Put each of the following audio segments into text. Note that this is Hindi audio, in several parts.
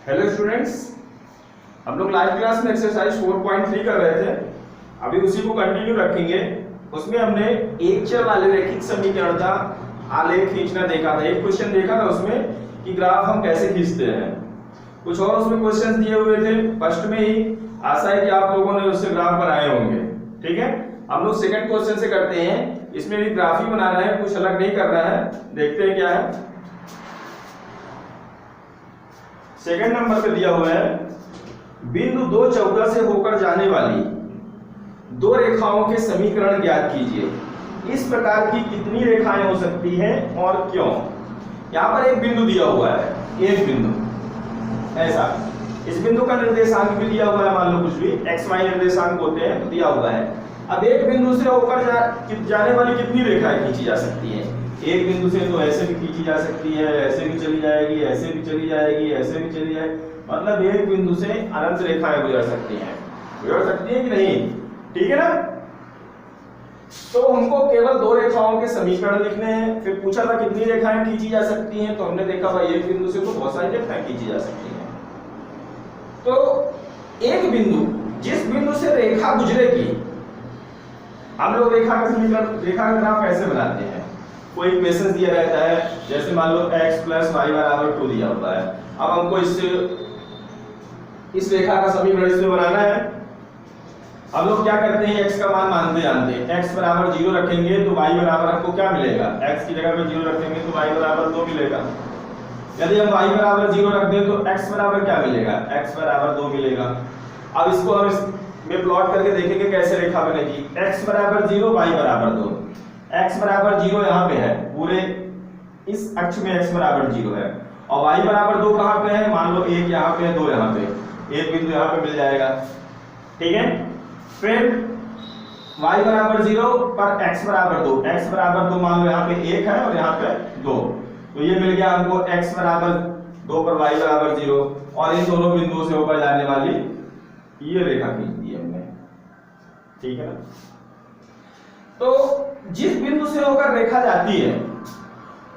हेलो स्टूडेंट्स, हम लोग लास्ट क्लास में एक्सरसाइज 4.3 कर रहे थे। अभी उसी को कंटिन्यू रखेंगे। उसमें हमने एक चर वाले रैखिक समीकरण का आलेख खींचना देखा था। एक क्वेश्चन देखा था उसमें कि ग्राफ हम कैसे खींचते हैं। कुछ और उसमें क्वेश्चंस दिए हुए थे फर्स्ट में ही। आशा है कि आप लोगों ने उससे ग्राफ बनाए होंगे। ठीक है, हम लोग सेकंड क्वेश्चन से करते हैं। इसमें भी ग्राफ ही बनाना है, कुछ अलग नहीं करना है। देखते हैं क्या है। सेकंड नंबर पे दिया हुआ है, बिंदु 2 14 से होकर जाने वाली दो रेखाओं के समीकरण ज्ञात कीजिए। इस प्रकार की कितनी रेखाएं हो सकती हैं और क्यों। यहां पर एक बिंदु दिया हुआ है, एक बिंदु ऐसा। इस बिंदु का निर्देशांक भी दिया हुआ है, मान लो कुछ भी एक्स वाई निर्देशांक होते हैं तो दिया हुआ है। अब एक बिंदु से होकर जाने वाली कितनी रेखाएं खींची जा सकती हैं। एक बिंदु से तो ऐसे भी खींची जा सकती है, ऐसे भी चली जाएगी, ऐसे भी चली जाएगी, ऐसे भी चली जाएगी। मतलब एक बिंदु से अनंत रेखाएं गुजर सकती हैं। गुजर सकती है कि नहीं, ठीक है ना। तो हमको केवल दो रेखाओं के समीकरण लिखने हैं। फिर पूछा था कितनी रेखाएं खींची जा सकती हैं, तो हमने देखा भाई एक बिंदु से तो बहुत सारी रेखाएं खींची जा सकती हैं। तो एक बिंदु, जिस बिंदु से रेखा गुजरेगी, हम लोग रेखा का समीकरण, रेखा का ग्राफ कैसे बनाते हैं। कोई इक्वेशन दिया रहता है, जैसे मान लो x + y = 2 दिया हुआ है। अब हमको इस रेखा का समीकरण इसमें बनाना है। हम लोग क्या करते हैं, x का मान मानते जानते हैं। x = 0 रखेंगे तो y बराबर हमको क्या मिलेगा। x की जगह पे 0 रखेंगे तो y = 2 मिलेगा। यदि हम y = 0 रख दें तो x बराबर क्या मिलेगा, x = 2 मिलेगा। अब इसको हम इसमें प्लॉट करके देखेंगे कैसे रेखा बनेगी। x = 0, y = 2। x = 0 यहाँ पे है, पूरे इस अक्ष में x = 0 है। और y = 2 कहाँ पे है, मान लो 1 यहाँ पे है, 2 यहाँ पे, एक बिंदु यहाँ पे मिल जाएगा। ठीक है, फिर y = 0 पर x = 2, x = 2 मान लो यहाँ पे 1 है और यहाँ पे 2, तो ये मिल गया हमको x = 2 पर y = 0। और इन दोनों बिंदुओं से होकर जाने वाली ये रेखा खींच दी हमने। ठीक है ना। तो जिस बिंदु से होकर रेखा जाती है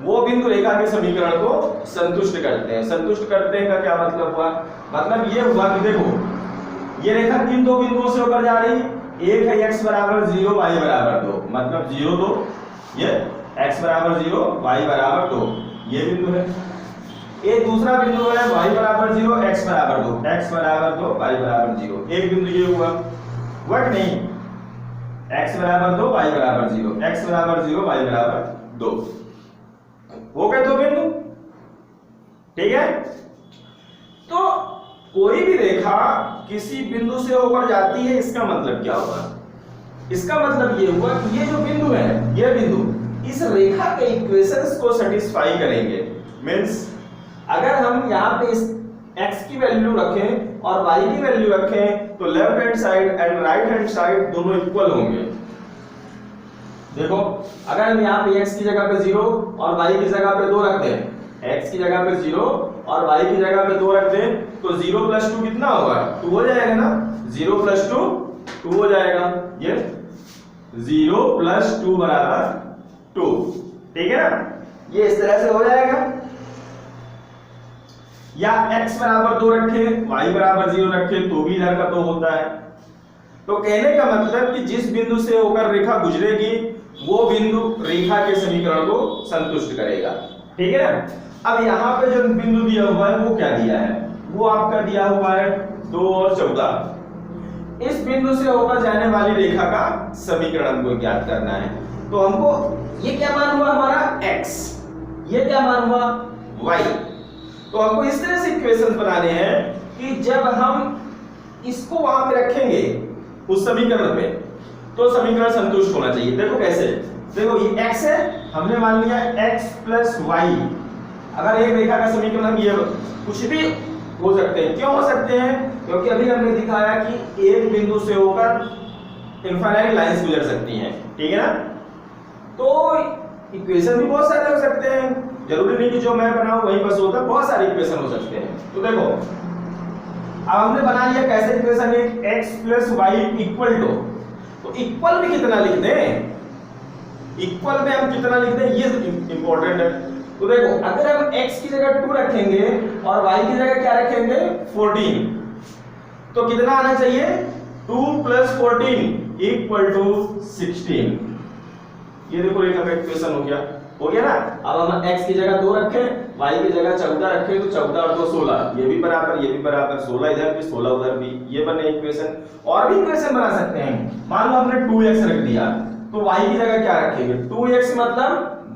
वो बिंदु रेखा के समीकरण को संतुष्ट करते हैं। संतुष्ट करते हैं का क्या मतलब हुआ, मतलब ये हुआ कि देखो ये रेखा किन दो बिंदुओं से होकर जा रही। एक है x = 0, y = 2, मतलब 0 2, ये x = 0, y = 2, ये बिंदु है। एक दूसरा बिंदु है y = 0, x = 2, x = 2, y = 0। एक बिंदु ये हुआ, वट नहीं, x = 2, y = 0, x = 0, y = 2, हो गए दो बिंदु। ठीक है, तो कोई भी रेखा किसी बिंदु से होकर जाती है, इसका मतलब क्या हुआ। इसका मतलब ये हुआ कि ये जो बिंदु है, ये बिंदु इस रेखा के इक्वेशंस को सेटिस्फाई करेंगे। मींस अगर हम यहाँ पे इस x की वैल्यू रखें और y की वैल्यू रखें तो left hand side and right hand side दोनों इक्वल होंगे। देखो अगर हम यहाँ पे x की जगह पे 0 और y की जगह पे 2 रख दें, x की जगह पे 0 और y की जगह पे 2 रख दें तो 0 + 2 कितना होगा, 2 हो जाएगा ना। 0 + 2 2 हो जाएगा, ये 0 + 2 = 2। ठीक है ना, ये इस तरह से हो जाएगा। या x = 2 रखें, y = 0 रखें तो भी इधर का 2 होता है। तो कहने का मतलब कि जिस बिंदु से होकर रेखा गुजरेगी वो बिंदु रेखा के समीकरण को संतुष्ट करेगा। ठीक है ना। अब यहाँ पे जो बिंदु दिया हुआ है वो क्या दिया है, वो आपका दिया हुआ है 2 और 14। इस बिंदु से होकर जाने वाली रेखा का समीकरण हमको ज्ञात करना है। तो हमको ये क्या मान हुआ हमारा x, ये क्या मान हुआ y। तो हमको इस तरह से इक्वेशन बनाने हैं कि जब हम इसको वहां पे रखेंगे उस समीकरण पे तो समीकरण संतुष्ट होना चाहिए। देखो कैसे, देखो ये x है, हमने मान लिया x + y। अगर एक रेखा का समीकरण हम ये कुछ भी हो सकते हैं, क्यों हो सकते हैं, क्योंकि अभी हमने दिखाया कि एक बिंदु से होकर इनफाइनाइट लाइंस गुजर सकती हैं। ठीक है ना। तो इक्वेशन भी बहुत सारे हो सकते हैं, जरूरी नहीं कि जो मैं बनाऊं वही बस होता, बहुत सारे इक्वेशन हो सकते हैं। तो देखो अब हमने बना लिया कैसे इक्वेशन, एक x + y = तो इक्वल में कितना लिख दें, इक्वल में हम कितना लिख दें ये इंपॉर्टेंट है। तो देखो अगर हम x की जगह 2 रखेंगे और y की जगह क्या रखेंगे 14, तो कितना आना चाहिए 2 + 14 = 16। ये देखो रेखा का इक्वेशन हो गया ना। अब हम x की जगह 2 रखें, y की जगह 14 रखें, तो 14 और 2 16, ये भी बराबर 16 इधर भी 16 उधर भी, ये बने इक्वेशन। और भी इक्वेशन बना सकते हैं। मान लो हमने 2x रख दिया, तो y की जगह क्या रखेंगे 2x मतलब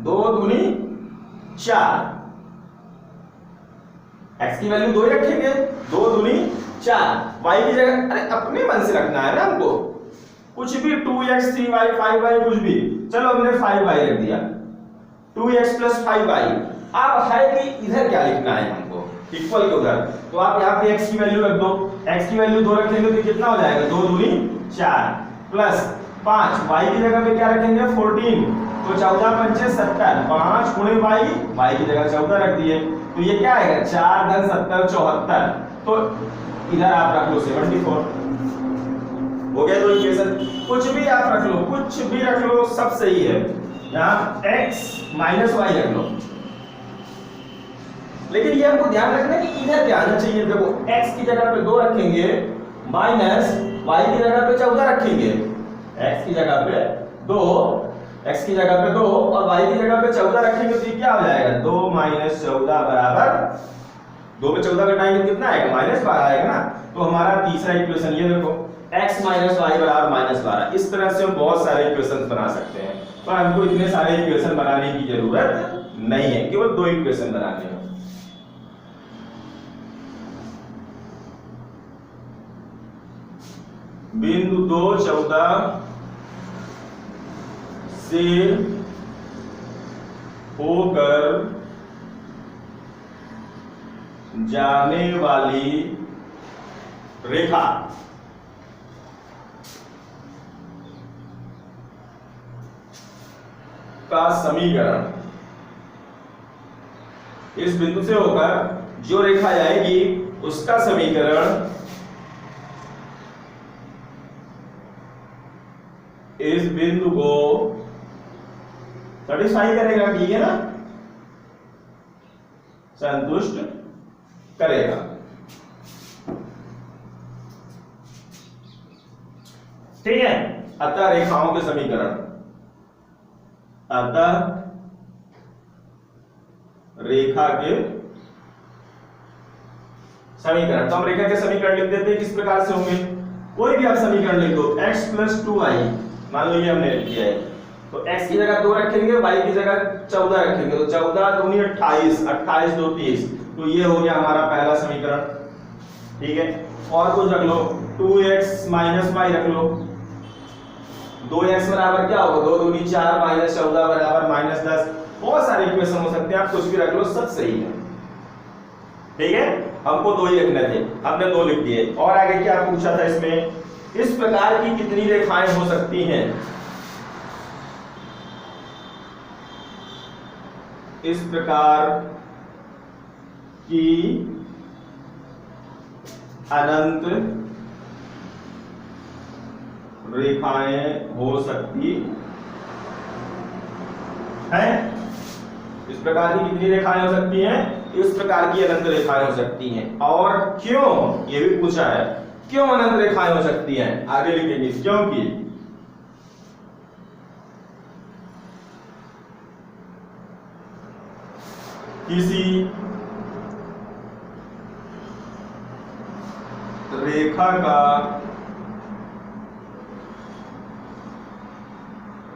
2 दूनी 4, x की वैल्यू 2 रखेंगे, 2 दूनी 4, y की जगह अरे अपने मन से रखना है ना हमको, कुछ भी 2x 3y 5y कुछ भी, चलो हमने 5y रख दिया, 2x + 5y। अब है कि इधर क्या लिखना है हमको, इक्वल के उधर, तो आप यहाँ पे x की वैल्यू रख दो, x की वैल्यू 2 रखेंगे तो कितना हो जाएगा 2 दूनी 4 प्लस 5, y की जगह पे क्या रखेंगे 14, तो 14 पंचे 70, 5 गुणे y की जगह 14 रख दिए, तो ये क्या आएगा 4 × 70 74, तो इधर आप रख लो 74। हो गया। तो इक्वेशन कुछ भी आप रख लो, कुछ भी रख लो, सब सही है। यहाँ x - y रख लो, लेकिन ये हमको ध्यान रखना है कि इधर क्या आना चाहिए। देखो x की जगह पे 2 रखेंगे माइनस y की जगह पे 14 रखेंगे, x की जगह पे 2 और y की जगह पे 14 रखेंगे, तो ये क्या हो जाएगा 2 - 14 बराबर 2 में 14 घटाएंगे कितना आएगा -12 आएगा ना। तो हमारा तीसरा इक्वेशन ये देखो x - y बराबर -12। इस तरह से हम बहुत सारे इक्वेशन बना सकते हैं, पर हमको इतने सारे इक्वेशन बनाने की जरूरत नहीं है, केवल 2 इक्वेशन बनाने हैं। बिंदु 2 14 से होकर जाने वाली रेखा का समीकरण, इस बिंदु से होकर जो रेखा जाएगी उसका समीकरण इस बिंदु को सेटिस्फाई करेगा, ठीक है ना, संतुष्ट करेगा। ठीक है। अतः रेखाओं के समीकरण, अतः रेखा के समीकरण, तो हम रेखा के समीकरण लिख देते हैं। किस प्रकार से होंगे, कोई भी आप समीकरण लिख दो, x + 2y, मान लो ये हमने लिख दिया है, तो x की जगह 2 रखेंगे, y की जगह 14 रखेंगे, तो 14 दूनी 28, 28 2 30, तो ये हो गया हमारा पहला समीकरण। ठीक है। और कुछ रख लो, 2x - y रख लो, 2x बराबर क्या होगा 2 दूनी 4 -14 बराबर -10। बहुत सारे इक्वेशन हो सकते हैं, आप कुछ भी रख लो, सब सही है। ठीक है। हमको 2 ही रखने थे, हमने 2 लिख दिए। और आगे क्या पूछा था इसमें, इस प्रकार की कितनी रेखाएं हो सकती हैं, इस प्रकार की अनंत रेखाएं हो सकती हैं। इस प्रकार की कितनी रेखाएं हो सकती हैं, इस प्रकार की अनंत रेखाएं हो सकती हैं। और क्यों, ये भी पूछा है, क्यों अनंत रेखाएं हो सकती हैं, आगे लिखेंगे क्योंकि किसी रेखा का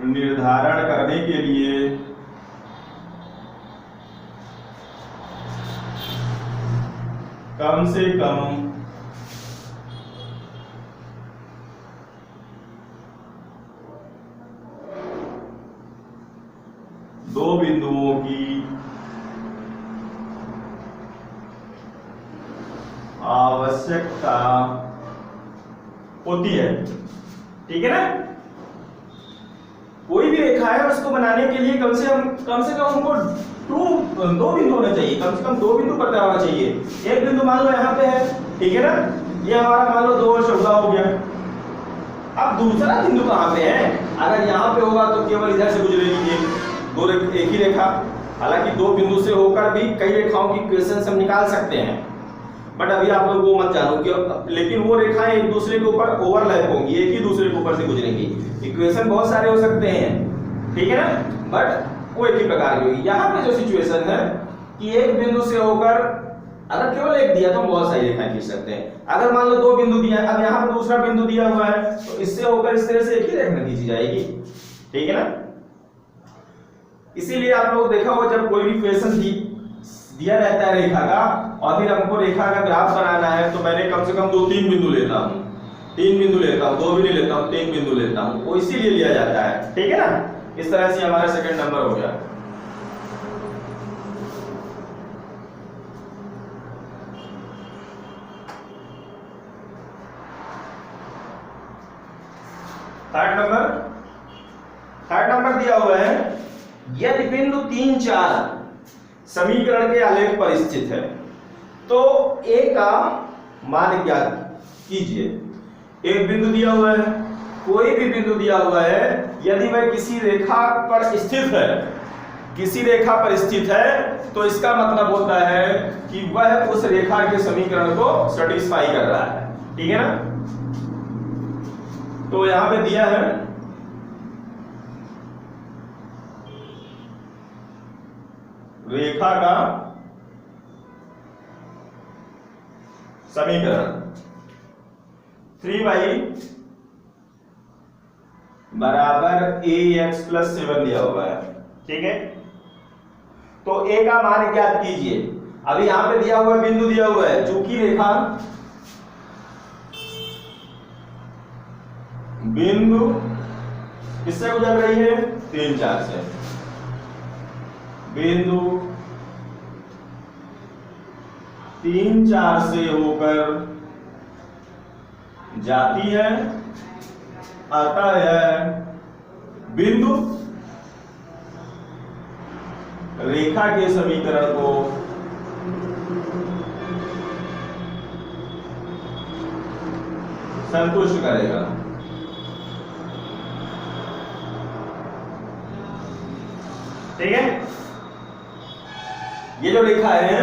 निर्धारण करने के लिए कम से कम दो बिंदुओं की आवश्यकता होती है। ठीक है ना। कोई भी रेखा है उसको बनाने के लिए कम से कम हमको दो बिंदु होने चाहिए, कम से कम 2 बिंदु पता होना चाहिए। एक बिंदु मान लो यहाँ पे है, ठीक है ना, ये हमारा मान लो 2 और 14 हो गया। अब दूसरा बिंदु कहाँ पे है, अगर यहाँ पे होगा तो केवल इधर से गुजरेगी एक ही रेखा, हालांकि दो बिंदु से होकर भी कई रेखाओं की इक्वेशन हम निकाल सकते हैं, बट अभी आप लोग वो मत जानो कि लेकिन वो रेखाएं एक दूसरे के ऊपर ओवरलैप होंगी, एक ही दूसरे के ऊपर से गुजरेंगी। इक्वेशन बहुत सारे हो सकते हैं, ठीक है ना, बट वो एक ही प्रकार की होगी। यहाँ पे जो सिचुएशन है कि एक बिंदु से होकर अगर केवल एक दिया तो हम बहुत सारी रेखाएं खींच सकते हैं। अगर मान लो दो बिंदु दिया, अब यहाँ पे दूसरा बिंदु दिया हुआ है तो इससे होकर इस तरह से एक ही रेखा खींची जाएगी, ठीक है ना। इसीलिए आप लोग देखा होगा जब कोई भी इक्वेशन दिया रहता है रेखा का और फिर हमको रेखा का ग्राफ बनाना है तो मैंने कम से कम 2-3 बिंदु लेता हूँ, 3 बिंदु लेता हूँ, 2 भी नहीं लेता हूँ, 3 बिंदु लेता हूँ, वो इसीलिए लिया जाता है, ठीक है ना। इस तरह से हमारा सेकंड नंबर हो गया। थर्ड नंबर दिया हुआ है यदि बिंदु 3, 4 समीकरण के आलेख पर स्थित है तो ए का मान ज्ञात कीजिए। एक बिंदु दिया हुआ है, कोई भी बिंदु दिया हुआ है, यदि वह किसी रेखा पर स्थित है, किसी रेखा पर स्थित है तो इसका मतलब होता है कि वह उस रेखा के समीकरण को सेटिस्फाई कर रहा है, ठीक है ना। तो यहां पे दिया है रेखा का समीकरण 3y बराबर ax प्लस 7 दिया हुआ है, ठीक है। तो a का मान ज्ञात कीजिए। अभी यहां पे दिया हुआ बिंदु दिया हुआ है, चूंकि रेखा बिंदु किससे गुजर रही है, 3, 4 से, बिंदु 3, 4 से होकर जाती है, अतः यह बिंदु रेखा के समीकरण को संतुष्ट करेगा। ठीक है, ये जो रेखा है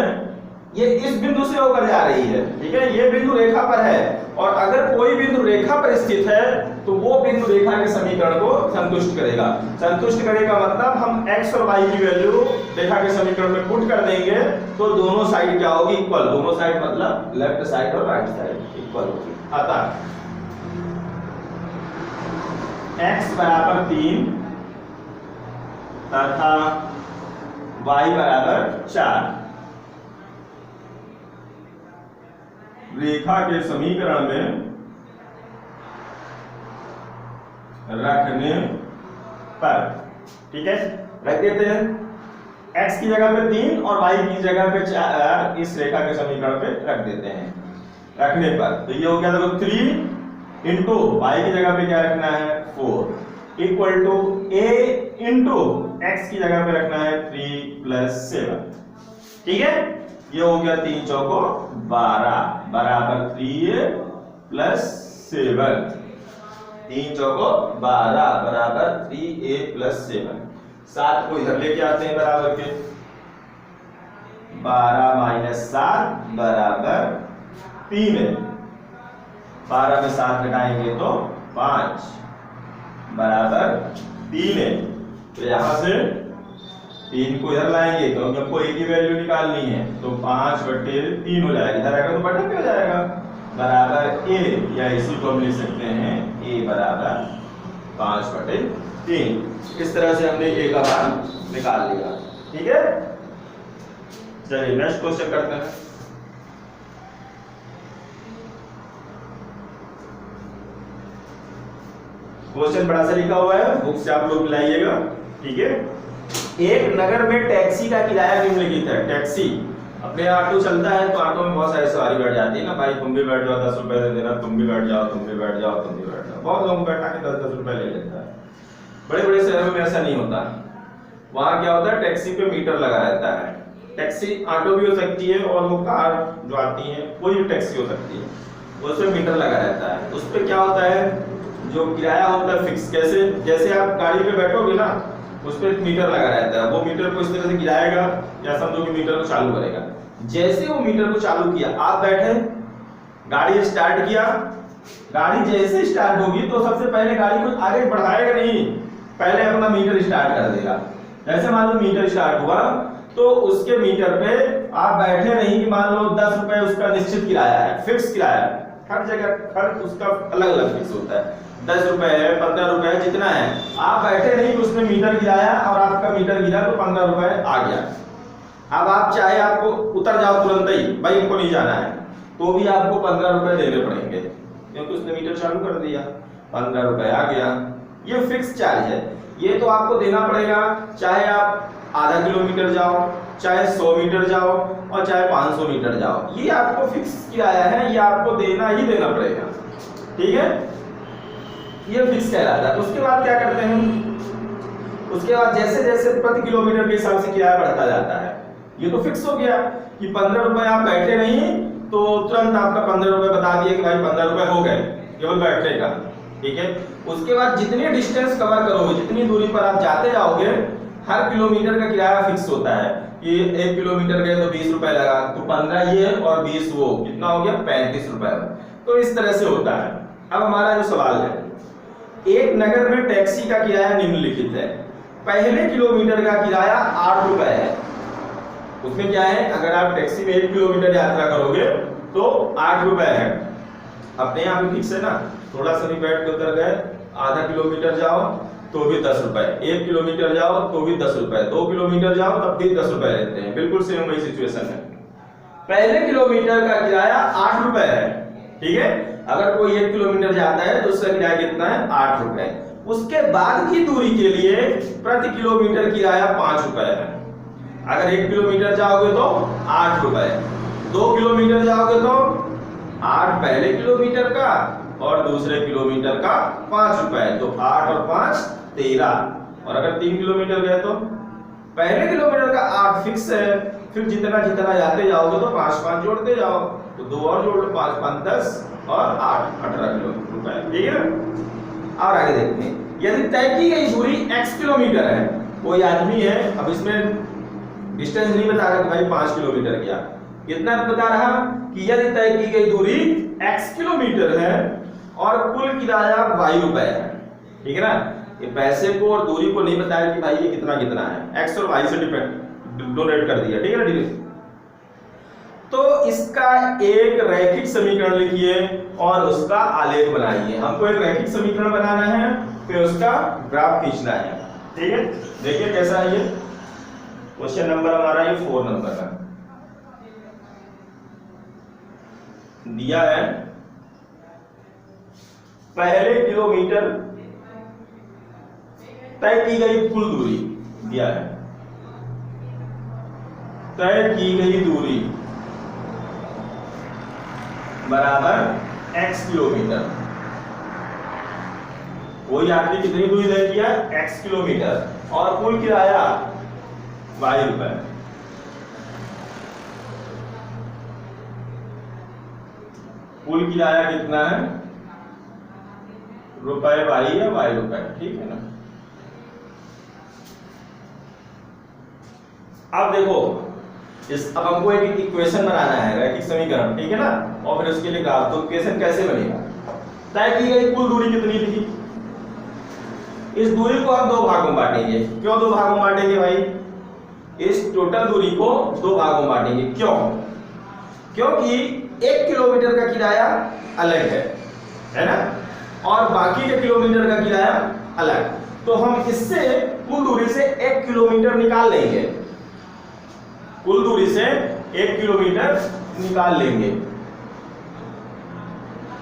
ये इस बिंदु से होकर जा रही है, ठीक है, ये बिंदु रेखा पर है और अगर कोई बिंदु रेखा पर स्थित है तो वो बिंदु रेखा के समीकरण को संतुष्ट करेगा। संतुष्ट करेगा मतलब हम x और y की वैल्यू रेखा के समीकरण में पुट कर देंगे तो दोनों साइड क्या होगी, इक्वल। दोनों साइड मतलब लेफ्ट साइड और राइट साइड इक्वल होगी। अतः x बराबर 3 तथा y बराबर 4 रेखा के समीकरण में रखने पर, ठीक है, रख देते हैं। x की जगह पे 3 और y की जगह पे 4 इस रेखा के समीकरण पे रख देते हैं। रखने पर तो ये हो गया, देखो 3 इंटू y की जगह पे क्या रखना है 4 equal to a into x की जगह पे रखना है 3 प्लस 7, ठीक है। ये हो गया 3 चौको 12 बराबर 3a प्लस 7, 3 चौको 12 बराबर 3a प्लस 7। 7 को इधर लेके आते हैं बराबर के, 12 माइनस 7 बराबर 3 है। 12 में 7 घटाएंगे तो 5 बराबर 3 है। तो यहां से 3 को इधर लाएंगे तो हमको a की वैल्यू निकालनी है तो 5/3 हो जाएगा, इधर आएगा तो बटा पे हो जाएगा बराबर a, या इसी को हम लिख सकते हैं a बराबर 5/3। इस तरह से हमने a का मान निकाल लिया, ठीक है। चलिए नेक्स्ट क्वेश्चन करते हैं। क्वेश्चन बड़ा सा लिखा हुआ है, बुक से आप लोग लाइएगा, ठीक है। एक नगर में टैक्सी का किराया निम्नलिखित है। टैक्सी, अपने ऑटो चलता है तो ऑटो में बहुत सारी सवारी बैठ जाती है ना, भाई तुम भी बैठ जाओ 10 रुपए दे देना, तुम भी बैठ जाओ, तुम भी बैठ जाओ, तुम भी बैठ जाओ। बहुत लोग बैठा के 10-10 रुपए ले लेता है। बड़े बड़े शहरों में ऐसा नहीं होता, वहां क्या होता है टैक्सी पे मीटर लगा रहता है। टैक्सी ऑटो भी हो सकती है और वो कार जो आती है कोई भी टैक्सी हो सकती है, उस पे मीटर लगा रहता है। उस पे क्या होता है, जो किराया होता है फिक्स। कैसे, जैसे आप गाड़ी पे बैठोगे ना उस पर एक मीटर लगा रहता है, वो मीटर को इस तरह से गिराएगा या समझो कि मीटर को चालू करेगा। जैसे वो मीटर को चालू किया, आप बैठे, गाड़ी स्टार्ट किया, गाड़ी जैसे स्टार्ट होगी तो सबसे पहले गाड़ी को आगे बढ़ाएगा नहीं, पहले अपना मीटर स्टार्ट कर देगा। जैसे मान लो मीटर स्टार्ट हुआ तो उसके मीटर पे आप बैठे नहीं कि मान लो 10 रुपए उसका निश्चित किराया है, फिक्स किराया है, हर जगह खर्च उसका अलग अलग फिक्स होता है, 10 रुपए है, 15 रुपए है, जितना है। आप बैठे नहीं कि उसने मीटर गिराया और आपका मीटर गिरा तो 15 रुपए आ गया। अब आप चाहे आपको उतर जाओ तुरंत ही, भाई हमको नहीं जाना है, तो भी आपको 15 रुपए देने पड़ेंगे क्योंकि उसने मीटर चालू कर दिया, 15 रुपए आ गया। ये फिक्स चार्ज है, ये तो आपको देना पड़ेगा, चाहे आप आधा किलोमीटर जाओ, चाहे 100 मीटर जाओ और चाहे 500 मीटर जाओ, ये आपको फिक्स किराया है, ये आपको देना ही देना पड़ेगा, ठीक है। ये फिक्स कहलाता है। उसके बाद क्या करते हैं, उसके बाद जैसे जैसे प्रति किलोमीटर के हिसाब से किराया बढ़ता जाता है। ये तो फिक्स हो गया कि 15 रुपए आप बैठे नहीं तो तुरंत आपका 15 रुपए बता दिए कि भाई 15 रुपए हो गए केवल बैठने का, ठीक है। उसके बाद जितने डिस्टेंस कवर करोगे, जितनी दूरी पर आप जाते जाओगे, हर किलोमीटर का किराया फिक्स होता है कि 1 किलोमीटर गए तो 20 रुपए लगा, तो 15 ये और 20 वो, कितना हो गया 35 रुपए। तो इस तरह से होता है। अब हमारा जो सवाल है, एक नगर में टैक्सी का किराया निम्नलिखित है। पहले किलोमीटर का किराया 8 रुपए है। उसमें क्या है, अगर आप टैक्सी में 1 किलोमीटर यात्रा करोगे तो 8 रुपए है, अपने यहाँ भी फिक्स है ना। थोड़ा सा भी बैठ के उतर गए, आधा किलोमीटर जाओ तो भी 10 रुपए, 1 किलोमीटर जाओ तो भी 10 रुपए, 2 किलोमीटर जाओ तब भी 10 रुपए लेते हैं। बिल्कुल सेम वही सिचुएशन है। पहले किलोमीटर का किराया 8 रुपए है, ठीक है। अगर कोई 1 किलोमीटर जाता है तो उसका किराया कितना है, 8 रुपए। उसके बाद की दूरी के लिए प्रति किलोमीटर किराया 5 रुपए है। अगर 1 किलोमीटर जाओगे तो 8 रुपए, 2 किलोमीटर जाओगे तो 8 पहले किलोमीटर का और दूसरे किलोमीटर का 5 रुपए, तो 8 और 5 13। और अगर 3 किलोमीटर गए तो पहले किलोमीटर का 8 फिक्स है, फिर जितना जितना जाते जाओगे तो 5 जोड़ते जाओ, तो 2 और जोड़ लो, 5 5 10 और 8 18 रुपए, ठीक है ना। और आगे देखते हैं, यदि तय की गई दूरी x किलोमीटर है, कोई आदमी है, अब इसमें डिस्टेंस नहीं बता रहा भाई 5 किलोमीटर क्या, कितना बता रहा कि यदि तय की गई दूरी x किलोमीटर है और कुल किराया y रुपए है, ठीक है ना। ये पैसे को और दूरी को नहीं बताया कि भाई ये कितना कितना है, x और y से डिपेंड डोनेट कर दिया, ठीक है ना डिवीजन। तो इसका एक रैखिक समीकरण लिखिए और उसका आलेख बनाइए। हमको एक रैखिक समीकरण बनाना है, फिर उसका ग्राफ खींचना है, ठीक है। देखिए कैसा है ये क्वेश्चन नंबर हमारा, ये 4 नंबर का दिया है। पहले किलोमीटर तय की गई कुल दूरी दिया है, तय की गई दूरी बराबर x किलोमीटर। कोई आदमी कितनी दूरी तय किया, x किलोमीटर, और कुल किराया y रुपए। कुल किराया कितना है, रुपए y या y रुपए, ठीक है ना। अब देखो अब हमको एक इक्वेशन बनाना है, रैखिक समीकरण, ठीक है ना, और फिर उसके लिए ग्राफ। तो इक्वेशन कैसे बनेगा, तय की गई कुल दूरी कितनी थी, इस दूरी को हम 2 भागों में बांटेंगे। क्यों 2 भागों में बांटेंगे भाई, इस टोटल दूरी को 2 भागों में बांटेंगे। क्यों, क्योंकि 1 किलोमीटर का किराया अलग है ना, और बाकी के किलोमीटर का किराया अलग। तो हम इससे कुल दूरी से 1 किलोमीटर निकाल लेंगे, कुल दूरी से 1 किलोमीटर निकाल लेंगे।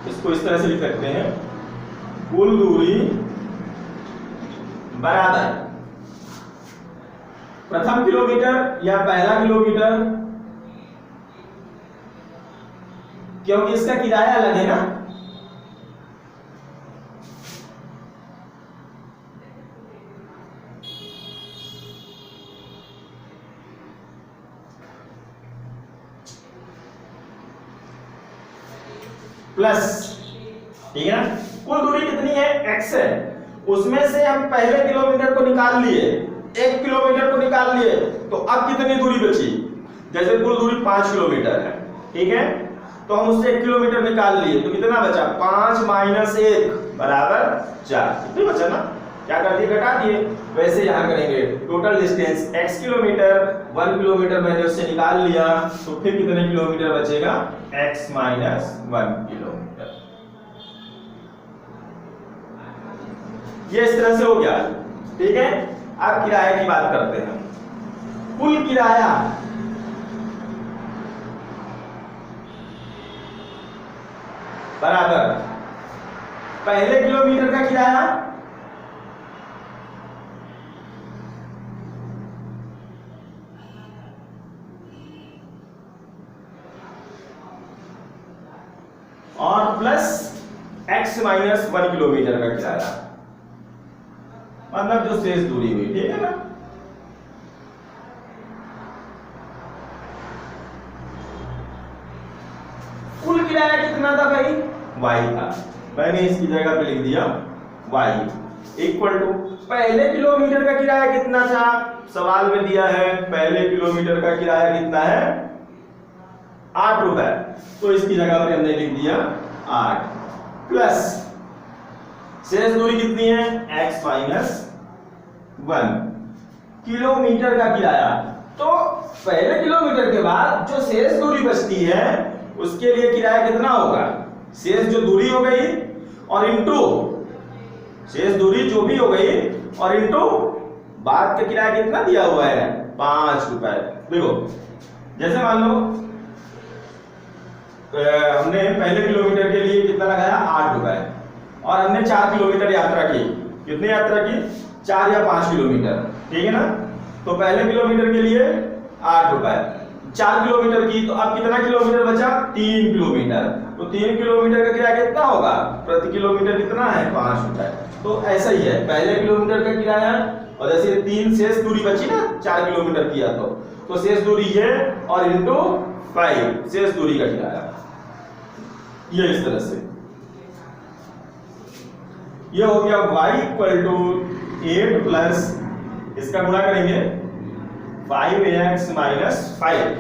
इसको इस तरह से लिख सकते हैं, कुल दूरी बराबर प्रथम किलोमीटर या पहला किलोमीटर, क्योंकि इसका किराया अलग है ना, प्लस, ठीक है ना। कुल दूरी कितनी है, x है, उसमें से हम पहले किलोमीटर को निकाल लिए 1 किलोमीटर को निकाल लिए, तो अब कितनी दूरी बची? जैसे कुल दूरी 5 किलोमीटर है, ठीक है, तो हम उससे 1 किलोमीटर निकाल लिए, तो कितना बचा? 5 माइनस 1 बराबर 4। कितनी बचा ना? क्या कर दिए? घटा दिए। वैसे यहां करेंगे total distance x kilometre, 1 kilometre मैंने उससे निकाल लिया, तो फिर कितने किलोमीटर बचेगा? x minus 1 kilometre. ये इस तरह से हो गया, ठीक है। अब किराए की बात करते हैं। कुल किराया बराबर पहले किलोमीटर का किराया और प्लस x माइनस 1 किलोमीटर का किराया, मतलब जो शेष दूरी हुई, ठीक है ना। कुल किराया कितना था भाई? y था। मैंने इसकी जगह पे लिख दिया y इक्वल टू पहले किलोमीटर का किराया कितना था? सवाल में दिया है पहले किलोमीटर का किराया कितना है? 8 रुपए। तो इसकी जगह पे हमने लिख दिया 8 प्लस शेष दूरी कितनी है? x माइनस 1 किलोमीटर का किराया। तो पहले किलोमीटर के बाद जो शेष दूरी बचती है उसके लिए किराया कितना होगा? शेष जो दूरी हो गई और इनटू शेष दूरी जो भी हो गई और इनटू बाद का किराया कितना दिया हुआ है? 5 रुपए। देखो जैसे मान लो हमने पहले किलोमीटर के लिए कितना लगाया? 8 रुपए, और हमने 4 किलोमीटर यात्रा की। कितनी यात्रा की? 4 या 5 किलोमीटर, ठीक है ना। तो पहले किलोमीटर के लिए 8 रुपए, 4 किलोमीटर की, तो अब कितना किलोमीटर बचा? 3 किलोमीटर। तो 3 किलोमीटर का किराया कितना होगा? प्रति किलोमीटर कितना है? 5 रुपए। तो ऐसा ही है, पहले किलोमीटर का किराया और जैसे 3 शेष दूरी बची ना, 4 किलोमीटर किया तो शेष दूरी ये और इनटू 5 शेष दूरी का किराया, ये इस तरह से। ये हो गया y इक्वल टू 8 प्लस इसका गुणा करेंगे 5x माइनस 5,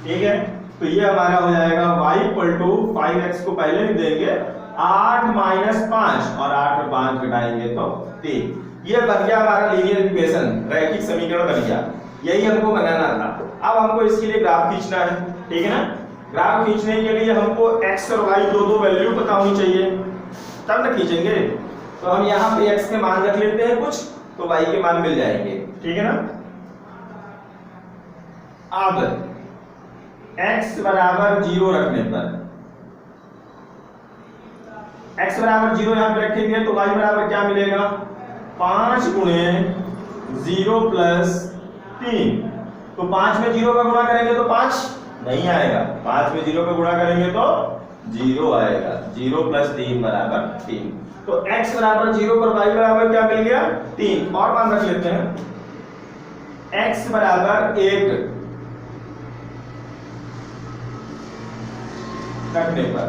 ठीक है। तो ये हमारा हो जाएगा y इक्वल टू 5x को पहले लिख देंगे 8 माइनस 5 और 8 में 5 घटाएंगे तो 3। ये बन गया हमारा लीनियर इक्वेशन, रैखिक समीकरण बन गया। यही हमको बनाना था। अब हमको इसके लिए ग्राफ खींचना है, ठीक है ना। ग्राफ खींचने के लिए हमको x और y दो वैल्यू पता होनी चाहिए, तब ना खींचेंगे। तो हम यहाँ पे x के मान रख लेते हैं कुछ, तो y के मान मिल जाएंगे, ठीक है ना। अब x बराबर 0 रखने पर, x बराबर 0 यहाँ पे रखेंगे तो y बराबर क्या मिलेगा? 5 गुणे 0 प्लस 3। तो 5 में 0 का गुणा करेंगे तो 5 नहीं आएगा, 5 में 0 का गुणा करेंगे तो 0 आएगा। 0 प्लस 3 बराबर 3। तो x बराबर 0 पर y बराबर क्या मिल गया? 3। और मान रख लेते हैं x बराबर 1 रखने पर,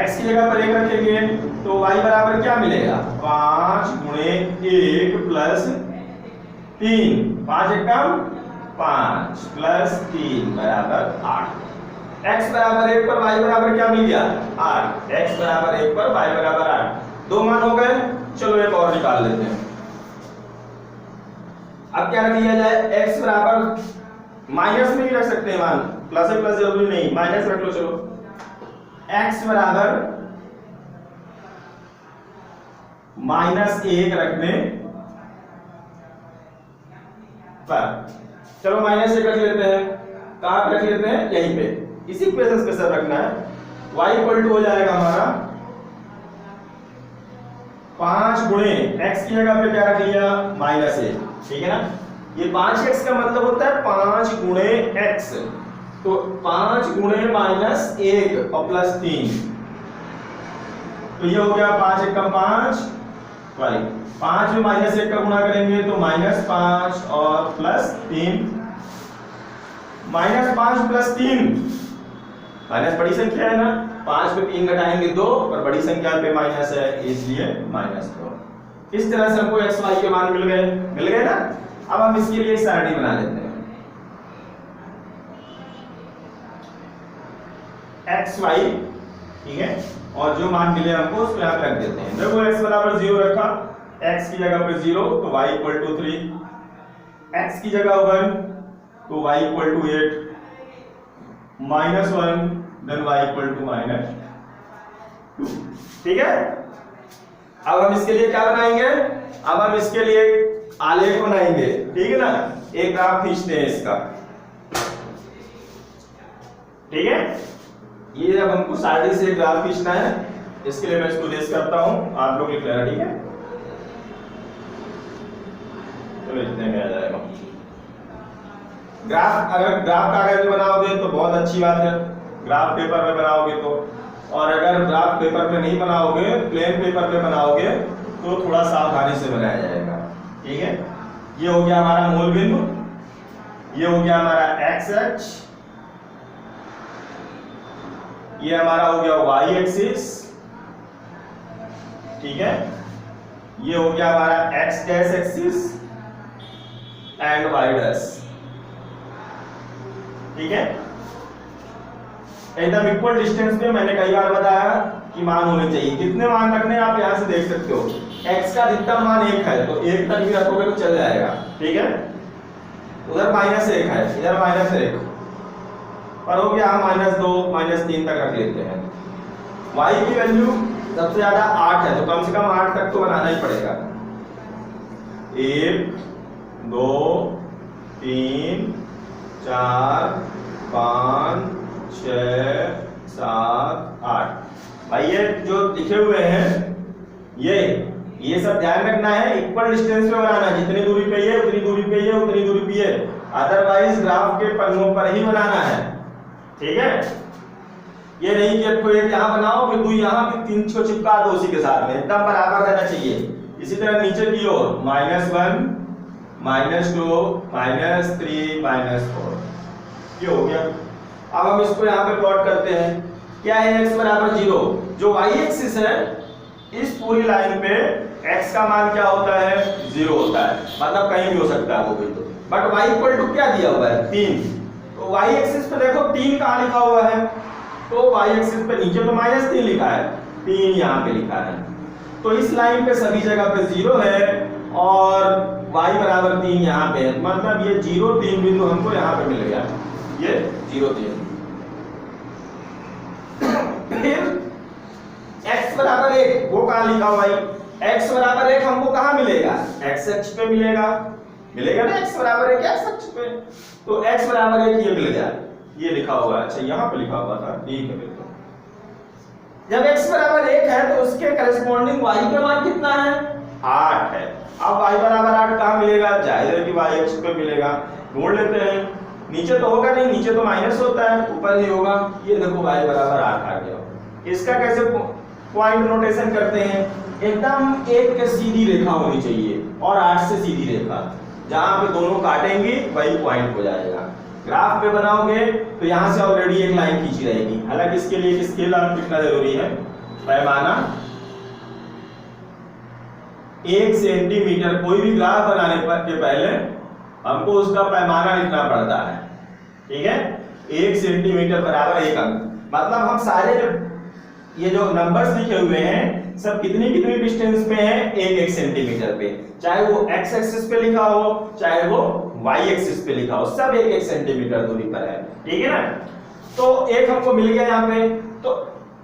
x की जगह पर 1 रखेंगे तो y बराबर क्या मिलेगा? 5 गुणे 1 प्लस 3, 5 एकम 5 प्लस 3 बराबर 8। x बराबर 1 पर y बराबर क्या मिल गया? 8। x बराबर 1 पर y बराबर 8। दो मान हो गए। चलो एक और निकाल लेते हैं। अब क्या रख लिया जाए? x बराबर माइनस में भी रख सकते हैं मान, प्लस है प्लस जरूरी नहीं, माइनस रख लो। चलो x बराबर -1 रखने पर, चलो -1 रख लेते हैं। कहां पे रख लेते हैं? यहीं पे, इसी इक्वेशन पे सब रखना है। y इक्वल टू हो जाएगा हमारा 5 गुणे x की जगह पे क्या रख लिया? -1, ठीक है ना। ये 5x का मतलब होता है 5 गुणे x, तो 5 गुणे -1 और प्लस 3, तो ये हो गया 5 एकम 5, 5 में -1 का गुणा करेंगे तो -5 और प्लस 3, -5 प्लस 3, माइनस बड़ी संख्या है ना, 5 में 3 घटाएंगे 2, और बड़ी संख्या पे माइनस है इसलिए -2। इस तरह से हमको x y के मान मिल गए ना। अब हम इसके लिए SRT बना लेते हैं। एक्स वाई, ठीक है, और जो मान मिले हमको उसको यहाँ पे रख देते हैं। देखो x बराबर 0 रखा, x की जगह पे 0 तो y इक्वल टू 3, x की जगह 1 तो y equal to 8, -1 then y equal to -2, ठीक है। अब हम इसके लिए क्या बनाएंगे, अब हम इसके लिए आलेख बनाएंगे, ठीक है ना। एक ग्राफ खींचते हैं इसका, ठीक है। ये जब हमको साइड से ग्राफ खींचना है, इसके लिए मैं इसको रेस करता हूं, आप लोग लिख लेना, ठीक है। चलो इतने में आ जाएगा ग्राफ। अगर ग्राफ कागज में बनाओगे तो बहुत अच्छी बात है, ग्राफ पेपर में बनाओगे तो, और अगर ग्राफ पेपर में नहीं बनाओगे, प्लेन पेपर पे बनाओगे तो थोड़ा सावधानी से बनाया जाएगा, ठीक है। ये हो गया हमारा मूल बिंदु, ये हो गया हमारा एक्स एक्स, ये हमारा हो गया वाई एक्सिस, ठीक है। ये हो गया हमारा X dash axis and Y dash, ठीक है। एकदम इक्वल डिस्टेंस पे मैंने कई बार बताया कि मान होने चाहिए। कितने मान रखने हैं आप यहां से देख सकते हो। x का अधिकतम मान 1 है तो 1 तक भी रखोगे तो चल जाएगा, ठीक है। उधर -1 है, इधर -1, पर हो गया हम -2 -3 तक रख लेते हैं। y की वैल्यू सबसे ज्यादा 8 है तो कम से कम 8 तक तो बनाना ही पड़ेगा। 1 2 3 4 5 6 7 8। भाई ये जो लिखे हुए हैं ये सब ध्यान रखना है, इक्वल डिस्टेंस पे बनाना है। जितनी दूरी पे ये उतनी दूरी पे ये उतनी दूरी पे ये, अदरवाइज ग्राफ के पन्नों पर ही बनाना है, ठीक है। ये नहीं कि आपको एक यहाँ बनाओ फिर 2 यहाँ फिर 3 को चिपका दो उसी के साथ में, एकदम बराबर रहना चाहिए। इसी तरह नीचे की ओर -1 -2 -3 -4, ये हो गया। अब हम इसको यहाँ पे प्लॉट करते हैं। क्या है x बराबर 0, जो y एक्सिस है इस पूरी लाइन पे x का मान क्या होता है, 0 होता है, मतलब कहीं भी हो सकता है वो भी तो। बट y इक्वल टू क्या दिया हुआ है, 3, तो y एक्सिस पे देखो 3 कहाँ लिखा हुआ है, तो y एक्सिस पे नीचे तो -3 लिखा है, 3 यहाँ पे लिखा है। तो इस लाइन पे सभी जगह पे 0 है और y बराबर 3 यहाँ पे है, मतलब ये 0 3 बिंदु हमको यहाँ पे मिल गया, ये 0 3। फिर x बराबर 1 वो कहाँ लिखा हुआ है, x बराबर 1 हमको कहाँ मिलेगा, x अक्ष पे मिलेगा ना, x बराबर 1 x अक्ष पे, तो x बराबर 1 ये मिल गया, ये लिखा हुआ है। अच्छा यहाँ पे लिखा हुआ था, ठीक है। बिल्कुल जब x बराबर 1 है तो उसके करस्पॉन्डिंग y का मान कितना है, 8 है। अब y बराबर 8 कहाँ मिलेगा, जाहिर है कि y अक्ष पे मिलेगा, ढूंढ लेते हैं। नीचे तो होगा नहीं, नीचे तो माइनस होता है, ऊपर ही होगा। ये देखो y बराबर 8 आ गया। इसका कैसे पॉइंट नोटेशन करते हैं, एकदम 1 के सीधी रेखा होनी चाहिए और 8 से सीधी रेखा, जहां पे दोनों काटेंगे वही पॉइंट हो जाएगा। ग्राफ पे बनाओगे तो यहां से ऑलरेडी एक लाइन खींची रहेगी। हालांकि इसके लिए एक स्केल आप लिखना जरूरी है, पैमाना 1 सेंटीमीटर। कोई भी ग्राफ बनाने के पहले हमको उसका पैमाना लिखना पड़ता है, ठीक है। 1 सेंटीमीटर बराबर 1 अंक, मतलब हम सारे ये जो नंबर्स लिखे हुए हैं सब कितनी डिस्टेंस पे हैं, 1 सेंटीमीटर पे, चाहे वो x एक्सिस पे लिखा हो चाहे वो y एक्सिस पे लिखा हो, सब 1 सेंटीमीटर दूरी पर है, ठीक है ना। तो 1 हमको मिल गया यहाँ पे। तो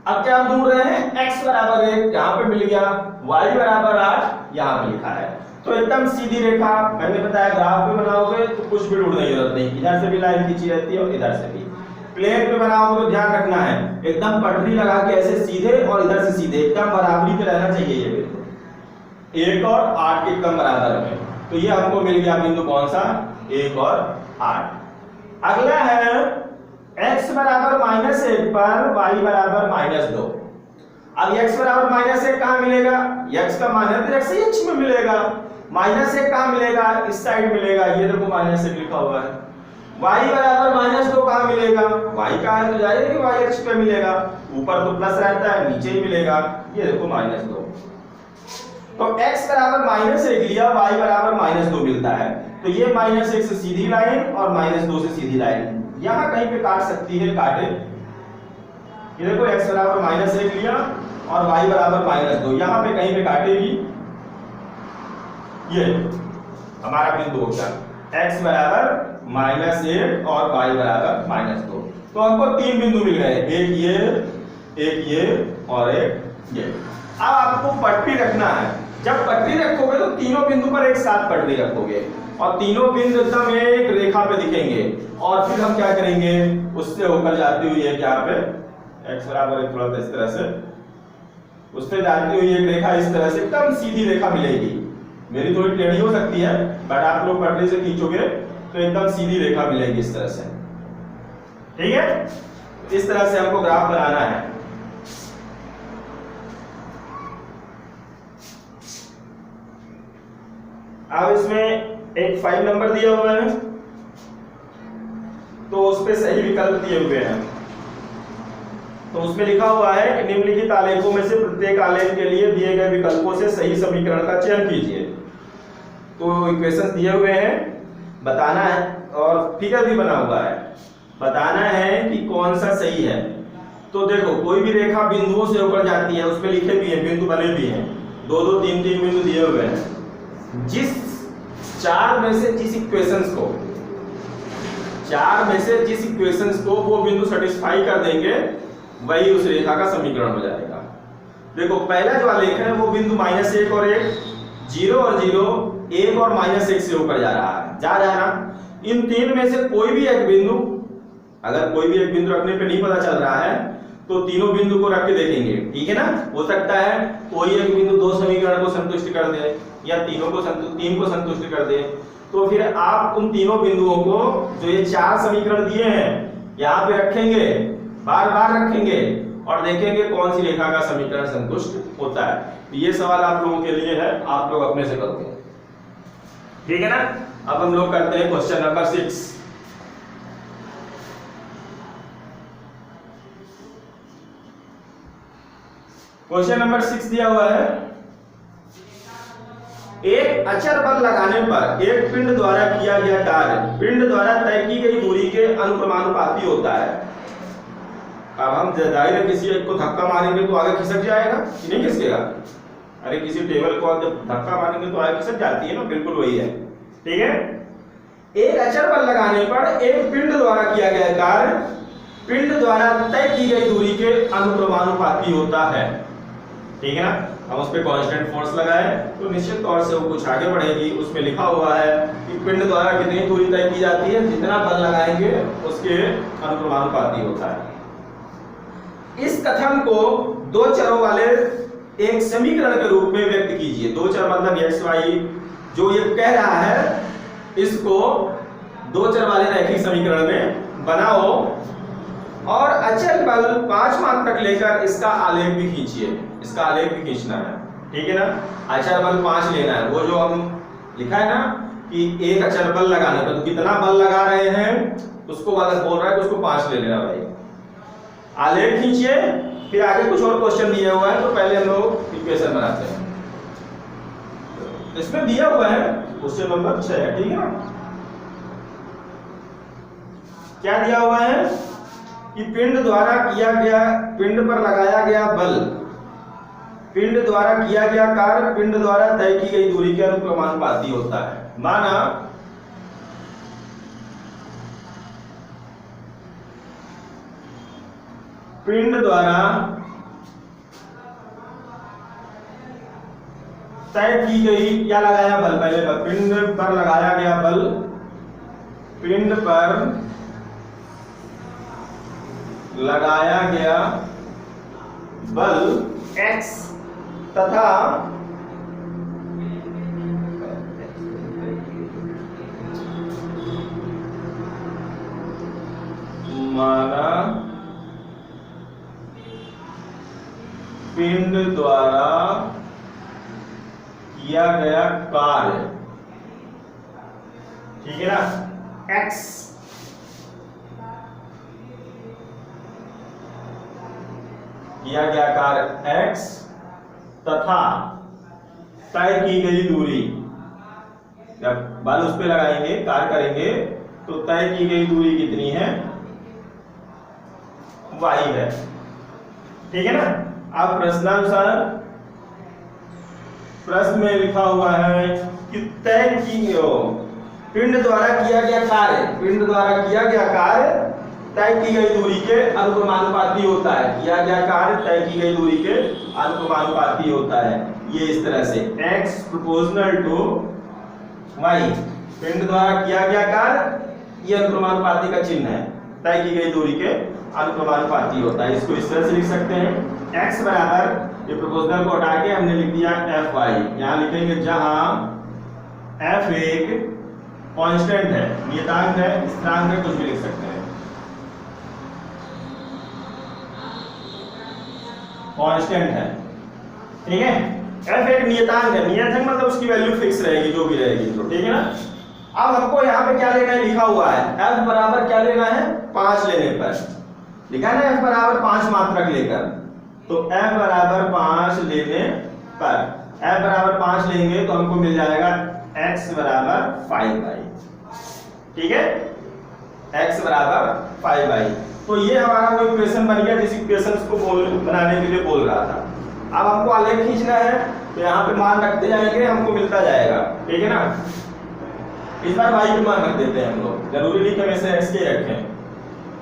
अब क्या हम ढूंढ रहे हैं, x बराबर 1 यहाँ पे मिल गया, y बराबर 8 यहाँ पे लिखा है। तो एकदम सीधी रेखा, मैंने बताया ग्राफ पे बनाओगे तो कुछ भी ढूंढने की जरूरत नहीं, इधर से भी लाइन खींची रहती है और इधर से भी। प्लेन पे बनाओगे तो ध्यान रखना है एकदम पटरी लगा के ऐसे सीधे और इधर से सीधे एकदम बराबरी पे रहना चाहिए ये बिंदु, 1 और 8 के एकदम बराबर में। तो ये हमको मिल गया बिंदु कौन सा, 1 और 8। अगला है x बराबर -1 पर y बराबर -2। अब x बराबर -1 कहाँ मिलेगा, x का मान है तो x अक्ष में मिलेगा, -1 कहाँ मिलेगा, इस साइड मिलेगा, ये देखो -1 लिखा हुआ है। y बराबर -2 कहाँ मिलेगा, y का है तो जाहिर है कि y अक्ष पे मिलेगा, ऊपर तो प्लस रहता है नीचे ही मिलेगा, ये देखो -2। तो x बराबर -1 लिया, y बराबर -2 मिलता है। तो ये -1 से सीधी लाइन और -2 से सीधी लाइन यहां कहीं पे काट सकती है, काटे। ये देखो x बराबर -1 लिया और y बराबर -2, यहां पे कहीं पे काटेगी। ये हमारा बिंदु हो गया x बराबर -1 और y बराबर -2। तो हमको 3 बिंदु मिल गए, एक ये और एक ये। अब आपको पट्टी रखना है। जब पट्टी रखोगे तो तीनों बिंदु पर एक साथ पट्टी रखोगे और तीनों बिंदु एकदम एक रेखा पे दिखेंगे और फिर हम क्या करेंगे, उससे होकर जाती हुई एक यहाँ पे x बराबर थोड़ा सा इस तरह से, उससे जाती हुई एक रेखा इस तरह से एकदम सीधी रेखा मिलेगी। मेरी थोड़ी टेढ़ी हो सकती है बट आप लोग पटरी से खींचोगे तो एकदम सीधी रेखा मिलेगी इस तरह से। ठीक है, इस तरह से हमको ग्राफ बनाना है। अब इसमें एक 5 नंबर दिया हुआ है तो उस पे सही विकल्प दिए हुए हैं। तो उसमें लिखा हुआ है कि निम्नलिखित आलेखों में से प्रत्येक आलेख के लिए दिए गए विकल्पों से सही समीकरण का चयन कीजिए। तो इक्वेशंस दिए हुए हैं, बताना है और फिगर भी बना हुआ है, बताना है कि कौन सा सही है। तो देखो कोई भी रेखा बिंदुओं से होकर जाती है, उसमें लिखे भी हैं, बिंदु बने भी हैं, 2 3 बिंदु दिए हुए हैं। जिस 4 में से जिस इक्वेशंस को वो बिंदु सेटिस्फाई कर देंगे वही उस रेखा का समीकरण हो जाएगा। देखो पहला जो आलेख है वो बिंदु -1 और 1, 0 और 0, 1 और -1 से होकर जा रहा है, जा रहा है ना। इन 3 में से कोई भी एक बिंदु, अगर कोई भी एक बिंदु रखने पे नहीं पता चल रहा है तो तीनों बिंदु को रख के देखेंगे। ठीक है ना, हो सकता है कोई एक बिंदु 2 समीकरण को संतुष्ट कर दे या तीन को संतुष्ट कर दे। तो फिर आप उन तीनों बिंदुओं को जो ये 4 समीकरण दिए हैं यहाँ पे रखेंगे, बार बार रखेंगे और देखेंगे कौन सी रेखा का समीकरण संतुष्ट होता है। तो ये सवाल आप लोगों के लिए है, आप लोग अपने से करोगे। ठीक है ना, अब हम लोग करते हैं क्वेश्चन नंबर 6। क्वेश्चन नंबर 6 दिया हुआ है, एक अचर बल लगाने पर एक पिंड द्वारा किया गया कार्य पिंड द्वारा तय की गई दूरी के अनुक्रमानुपाती होता है। अब हम जाहिर है किसी एक को धक्का मारेंगे तो आगे खिसक जाएगा कि नहीं खिसकेगा? अरे किसी टेबल को जब धक्का मारेंगे तो आगे खिसक जाती है ना, बिल्कुल वही है। ठीक है, एक अचर बल लगाने पर एक पिंड द्वारा किया गया कार्य पिंड द्वारा तय की गई दूरी के अनुक्रमानुपाती होता है। ठीक है ना, हम उस पे कांस्टेंट फोर्स लगाए तो निश्चित तौर से वो कुछ आगे बढ़ेगी। उसमें लिखा हुआ है कि पिंड द्वारा कितनी दूरी तय की जाती है, जितना बल लगाएंगे उसके अनुक्रमानुपाती होता है। इस कथन को 2 चरों वाले एक समीकरण के रूप में व्यक्त कीजिए। 2 चर मतलब x y, जो ये कह रहा है इसको 2 चर वाले रैखिक समीकरण में बनाओ और अचल बल 5 मात्रक लेकर इसका आलेख भी खींचिए। इसका आलेख भी खींचना है। ठीक है ना, अचल बल 5 लेना है। वो जो हम लिखा है ना कि एक अचल बल लगाने पर तो कितना बल लगा रहे हैं उसको वाला बोल रहा है कि उसको 5 ले लेना भाई। आलेख खींचिए, फिर आगे कुछ और क्वेश्चन दिया हुआ है तो पहले हम लोग इक्वेशन बनाते हैं। इसमें दिया हुआ है क्वेश्चन नंबर 6। ठीक है ना, क्या दिया हुआ है कि पिंड पर लगाया गया बल पिंड द्वारा किया गया कार्य पिंड द्वारा तय की गई दूरी के अनुक्रमानुपाती होता है। माना पिंड द्वारा तय की गई या लगाया बल, पहले पिंड पर लगाया गया बल, पिंड पर लगाया गया बल x तथा माना पिंड द्वारा किया गया कार्य, ठीक है ना, x किया गया कार्य x तथा तय की गई दूरी, जब बल उस पे लगाएंगे, कार्य करेंगे, तो तय की गई दूरी कितनी है, y है। ठीक है ना। अब प्रश्नानुसार प्रश्न में लिखा हुआ है कि तय की पिंड द्वारा किया गया कार्य, पिंड द्वारा किया गया कार्य तय की गई दूरी के अनुक्रमानुपाती होता है। किया गया कार्य तय की गई दूरी के अनुक्रमानुपाती होता है। ये इस तरह से x प्रोपोर्शनल टू y, पिंड द्वारा किया गया कार्य ये अनुक्रमानुपाती का चिन्ह है, तय की गई दूरी के अनुक्रमानुपाती होता है। इसको इस तरह से लिख सकते हैं, x बराबर, ये प्रोपोर्शनल को हटा के हमने लिख दिया fy। यहां लिखेंगे जहां f एक कांस्टेंट है, नियतांक है, स्थिरांक है, कुछ भी लिख सकते हैं। कांस्टेंट है, ठीक है। f एक नियतांक है, नियतांक मतलब उसकी वैल्यू फिक्स रहेगी, जो भी रहेगी, तो ठीक है ना। अब हमको यहाँ पे क्या लेना है, लिखा हुआ है f बराबर क्या लेना है, 5 लेने पर लिखा है ना, f बराबर 5 मात्रक लेकर, तो f बराबर 5 लेने पर, f बराबर 5 लेंगे तो हमको मिल जाएगा x बराबर 5y। ठीक है, x बराबर 5y। तो ये हमारा वो इक्वेशन बन गया जिस इक्वेशन को बनाने के लिए बोल रहा था। अब हमको आलेख खींचना है, तो यहाँ पे मान रखते जाएंगे, हमको मिलता जाएगा। ठीक है ना। इस बार y के मान रख देते हैं हम लोग, जरूरी नहीं कि हमेशा x के रखें।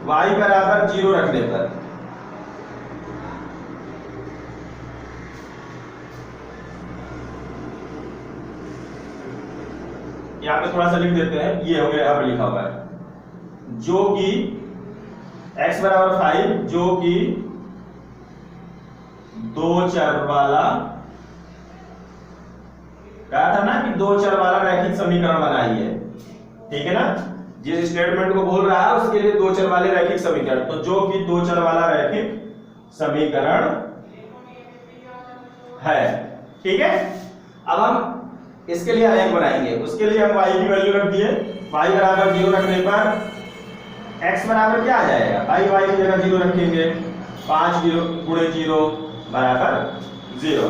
y बराबर 0 रखने पर यहाँ पे थोड़ा सा लिख देते हैं, ये हो गया, यहाँ पे लिखा हुआ है जो कि x बराबर 5, जो कि 2 चर वाला, कहा था ना कि 2 चर वाला रैखिक समीकरण बनाइए। ठीक है ना, जिस स्टेटमेंट को बोल रहा है उसके लिए 2 चर वाले रैखिक समीकरण, तो जो कि 2 चर वाला रैखिक समीकरण है। ठीक है, अब हम इसके लिए आलेख बनाएंगे, उसके लिए हम y की वैल्यू रख दिए, y बराबर 0 रखने पर x बराबर क्या आ जाएगा, y की जगह 0 रखेंगे, 5 गुणे 0 बराबर 0,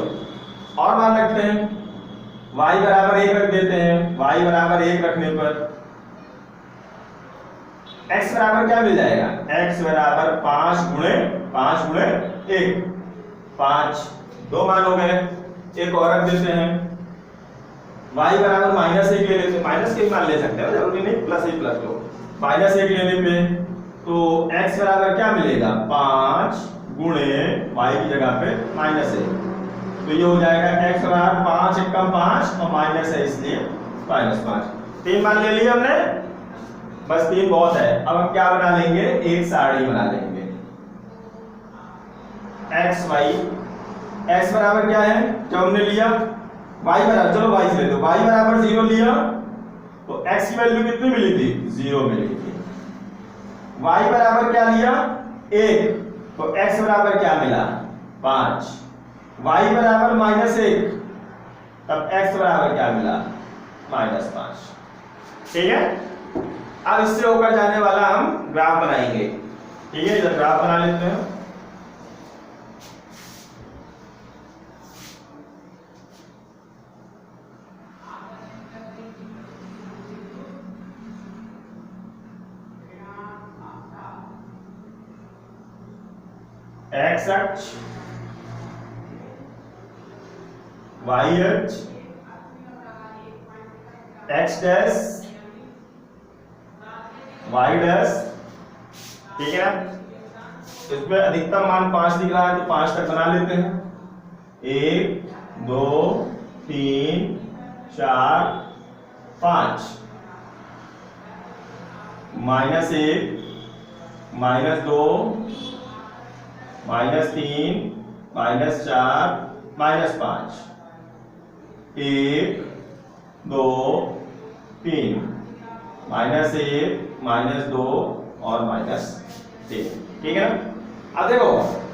और मान रखते हैं y बराबर 1 रख देते हैं, y बराबर 1 रखने पर x बराबर क्या मिल जाएगा, x बराबर 5 गुणे 1, 5, 2 मान हो गए, एक और रख देते हैं, y बराबर -1 ले लेते हैं, माइनस के मान ले सकते हैं, जरूरी नहीं प्लस ही प्लस लो, -1 लेने पे तो x बराबर क्या मिलेगा, 5 गुणे y की जगह पे -1, तो ये हो जाएगा x बराबर 5 एकम 5 और माइनस है इसलिए -5। 3 मान ले लिए हमने, बस 3 बहुत है। अब हम क्या बना लेंगे, एक सारणी बना लेंगे, x y, x बराबर क्या है, जो हमने लिया y बराबर, चलो y से ले दो, y बराबर 0 लिया तो x की वैल्यू कितनी मिली थी, 0 मिली थी। y बराबर क्या लिया, 1, तो x बराबर क्या मिला, 5, y बराबर -1, तब x बराबर क्या मिला, -5। ठीक है, अब इससे होकर जाने वाला हम ग्राफ बनाएंगे। ठीक है, इधर ग्राफ बना लेते हैं। x अक्ष, y अक्ष, x डैश, y डैश। ठीक है, इसमें अधिकतम मान 5 दिख रहा है तो 5 तक बना लेते हैं, 1 2 3 4 5, -1 -2 -3 -4 -5, 1 2 3, -1 -2 और -3। ठीक है ना। अब देखो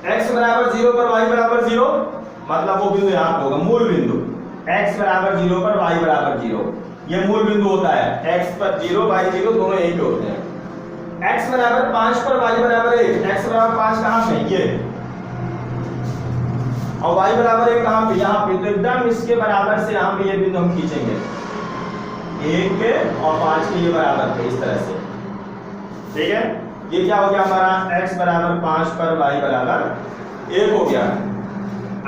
x बराबर 0 पर y बराबर 0, मतलब वो बिंदु यहाँ पे होगा, मूल बिंदु। x बराबर 0 पर y बराबर 0, ये मूल बिंदु होता है। x पर 0 y 0 दोनों एक ही होते हैं। x बराबर 5 पर y बराबर 1, x बराबर 5 कहाँ पे, ये, और y बराबर 1 कहाँ पे, यहाँ पे, तो एकदम इसके बराबर से यहाँ पे ये बिंदु हम खींचेंगे। 1 के और 5 के ये बराबर थे, इस तरह से। ठीक है, ये क्या हो गया हमारा x बराबर 5 पर y बराबर 1 हो गया।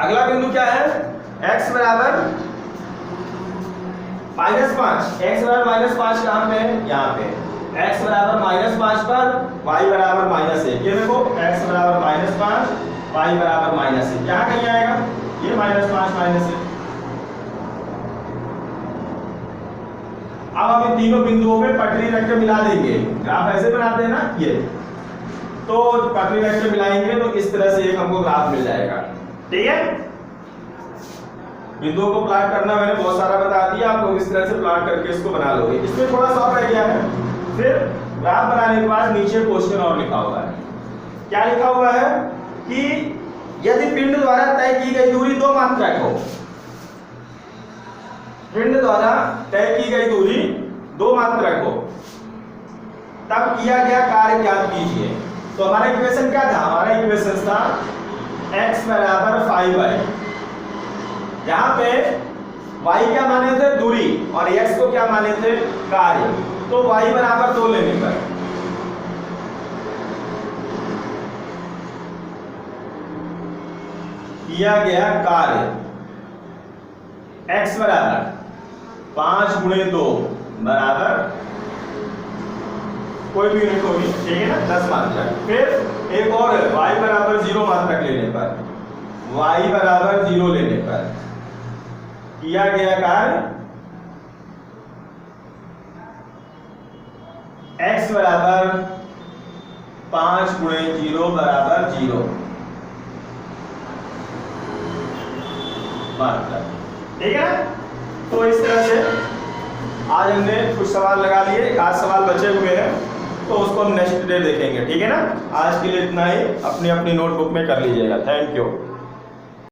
अगला बिंदु क्या है, x बराबर -5। x बराबर -5 कहाँ पे है, यहाँ पे। x बराबर -5 पर y बराबर -1। ये देखो x बराबर -5 y बराबर -1, क्या कहीं आएगा ये -5 -1। अब हम इन तीनों बिंदुओं में पटरी रख के मिला देंगे। ग्राफ ऐसे बनाते हैं ना ये, तो पटरी रख के मिलाएंगे तो इस तरह से एक हमको ग्राफ मिल जाएगा। ठीक है, बिंदुओं को प्लॉट करना मैंने बहुत सारा बता दिया, आप लोग इस तरह से प्लॉट करके इसको बना लोगे। इसमें थोड़ा सा और रह गया है, फिर ग्राफ बनाने के बाद नीचे क्वेश्चन और लिखा हुआ है। क्या लिखा हुआ है कि यदि पिंड द्वारा तय की गई दूरी 2 मात्रक हो, पिंड द्वारा तय की गई दूरी 2 मात्रक हो, तब किया गया कार्य ज्ञात कीजिए। तो हमारा इक्वेशन क्या था, हमारा इक्वेशन था x बराबर 5y, जहां पे y क्या माने थे, दूरी, और x को क्या माने थे, कार्य। तो y बराबर 2 लेने पर किया गया कार्य x बराबर 5 गुणे 2 बराबर कोई भी यूनिट होगी, ठीक है ना, 10 मात्रक। फिर एक और है y बराबर 0 मात्रक लेने पर, y बराबर 0 लेने पर किया गया कार्य x बराबर 5 गुणे 0 बराबर 0 मात्रक। ठीक है, तो इस तरह से आज हमने कुछ सवाल लगा लिए, एक आध सवाल बचे हुए हैं तो उसको हम नेक्स्ट डे देखेंगे। ठीक है ना, आज के लिए इतना ही, अपनी अपनी नोटबुक में कर लीजिएगा। Thank you.